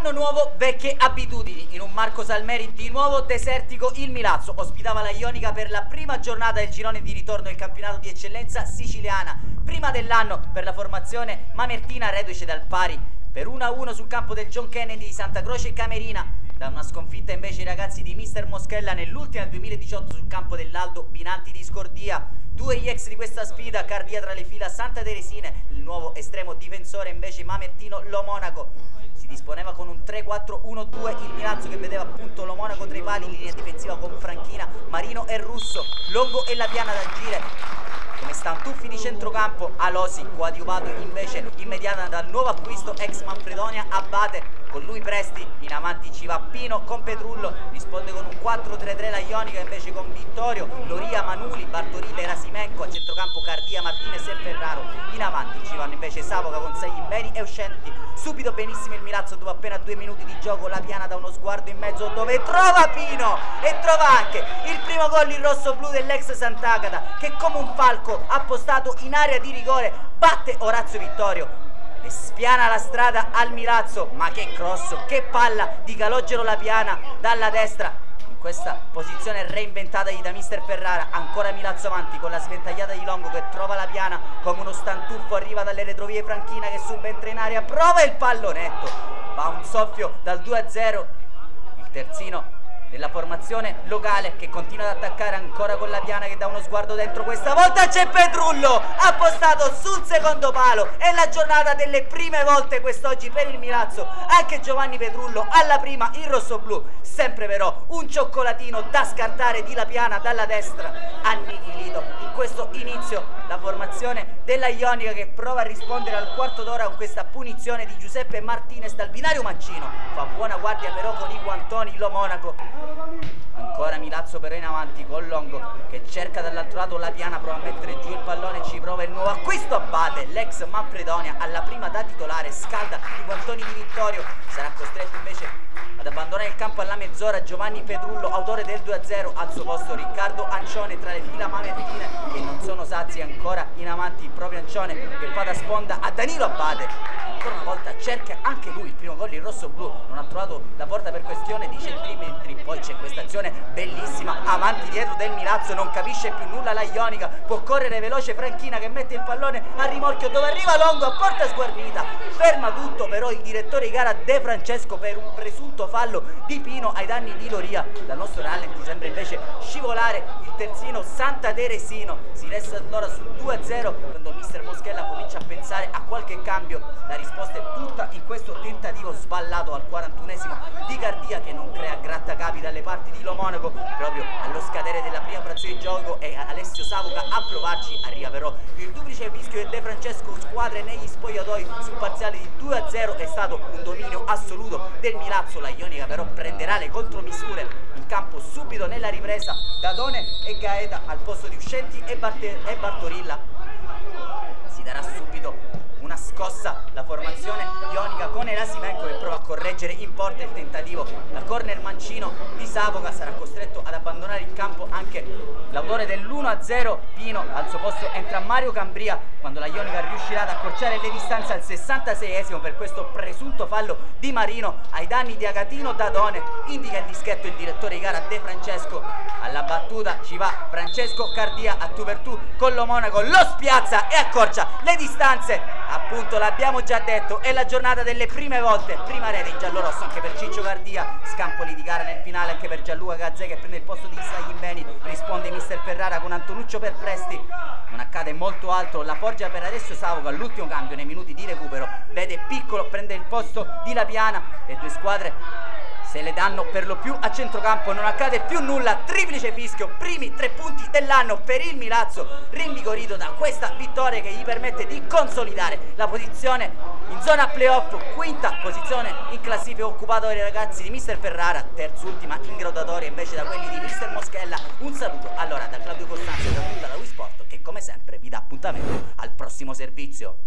Anno nuovo, vecchie abitudini. In un Marco Salmeri di nuovo desertico, il Milazzo ospitava la Ionica per la prima giornata del girone di ritorno del campionato di eccellenza siciliana. Prima dell'anno per la formazione mamertina, reduce dal pari per 1-1 sul campo del John Kennedy di Santa Croce Camerina. Da una sconfitta invece i ragazzi di Mister Moschella nell'ultima del 2018 sul campo dell'Aldo Binanti di Scordia. Due gli ex di questa sfida, Cardia tra le fila Santa Teresine, il nuovo estremo difensore invece mamertino Lo Monaco. Si disponeva con un 3-4-1-2 il Milazzo, che vedeva appunto Lo Monaco tra i pali in linea difensiva con Franchina, Marino e Russo, Longo e La Piana da agire come stantuffi di centrocampo. Alosi, coadiuvato invece immediata dal nuovo acquisto ex Manfredonia Abate. Con lui Presti, in avanti ci va Pino con Petrullo, risponde con un 4-3-3 la Ionica invece con Vittorio, Loria, Manuli, Bartorile, Rasimenco, a centrocampo Cardia, Martinez e Ferraro. In avanti ci vanno invece Savoca con Saglimberi e Uscenti. Subito benissimo il Milazzo, dopo appena 2 minuti di gioco La Piana da uno sguardo in mezzo dove trova Pino e trova anche il primo gol in rosso-blu dell'ex Sant'Agata, che come un falco appostato in area di rigore batte Orazio Vittorio e spiana la strada al Milazzo. Ma che cross, che palla di Calogero La Piana dalla destra, in questa posizione reinventata da Mister Ferrara. Ancora Milazzo avanti con la sventagliata di Longo che trova La Piana come uno stantuffo, arriva dalle retrovie Franchina che subentra in aria, prova il pallonetto, va un soffio dal 2-0 il terzino della formazione locale, che continua ad attaccare ancora con La Piana che dà uno sguardo dentro. Questa volta c'è Petrullo appostato sul secondo palo. È la giornata delle prime volte quest'oggi per il Milazzo, anche Giovanni Petrullo alla prima in rossoblu. Sempre però un cioccolatino da scartare di La Piana dalla destra, annichilito in questo inizio la formazione della Ionica, che prova a rispondere al quarto d'ora con questa punizione di Giuseppe Martinez dal binario mancino. Fa buona guardia però con i guantoni Lo Monaco. Ancora Milazzo però in avanti con Longo che cerca dall'altro lato La Piana, prova a mettere giù il pallone, ci prova il nuovo acquisto Abate, l'ex Manfredonia alla prima da titolare, scalda i guantoni di Vittorio. Sarà costretto invece ad abbandonare il campo alla mezz'ora Giovanni Petrullo, autore del 2-0. Al suo posto Riccardo Ancione tra le fila mamertine che non sono sazi. Ancora in avanti il proprio Ancione che fa da sponda a Danilo Abate. Ancora una volta cerca anche lui il primo gol in rosso-blu, non ha trovato la porta per questione di centimetri. Poi c'è questa azione bellissima avanti dietro del Milazzo, non capisce più nulla la Ionica, può correre veloce Franchina che mette il pallone a rimorchio dove arriva Longo a porta sguarnita, ferma tutto però il direttore di gara De Francesco per un presunto fallo di Pino ai danni di Loria. Dal nostro rallenti sembra invece scivolare il terzino Santa Teresino. Si resta allora sul 2-0 quando Mister Moschella comincia a pensare a qualche cambio. La risposta è tutta in questo tentativo sballato al 41esimo di Cardia, che non crea grattacapi dalle parti di Lo Monaco. Proprio allo scadere della prima frazione di gioco è Alessio Savoca a provarci, arriva però il duplice fischio e De Francesco squadre negli spogliatoi sul parziale di 2-0. È stato un dominio assoluto del Milazzo. La Ionica però prenderà le contromisure in campo subito nella ripresa. Dadone e Gaeta al posto di Uscenti e Bartorilla. Si darà subito una scossa la formazione ionica con Erasimenko che prova a correggere in porta il tentativo da corner mancino di Savoca. Sarà costretto ad abbandonare il campo anche l'autore dell'1-0 Pino. Al suo posto entra Mario Cambria quando la Ionica riuscirà ad accorciare le distanze al 66esimo per questo presunto fallo di Marino ai danni di Agatino Dadone. Indica il dischetto il direttore di gara De Francesco. Alla battuta ci va Francesco Cardia a tu per tu con Lo Monaco, lo spiazza e accorcia le distanze. Appunto l'abbiamo già detto, è la giornata delle prime volte, prima rete in giallorosso anche per Ciccio Cardia, scampoli di gara nel finale anche per Gianluca Gazzè che prende il posto di Saglimbeni. Risponde Mister Ferrara con Antonuccio per Presti, non accade molto altro. La Foggia per Alessio Savoca all'ultimo cambio nei minuti di recupero, vede Piccolo, prende il posto di La Piana. Le due squadre se le danno per lo più a centrocampo, non accade più nulla. Triplice fischio, primi 3 punti dell'anno per il Milazzo, rinvigorito da questa vittoria che gli permette di consolidare la posizione in zona playoff. Quinta posizione in classifica occupata dai ragazzi di Mister Ferrara, terzultima in graduatoria invece da quelli di Mister Moschella. Un saluto allora da Claudio Costanzo e da tutta la Wii Sport che come sempre vi dà appuntamento al prossimo servizio.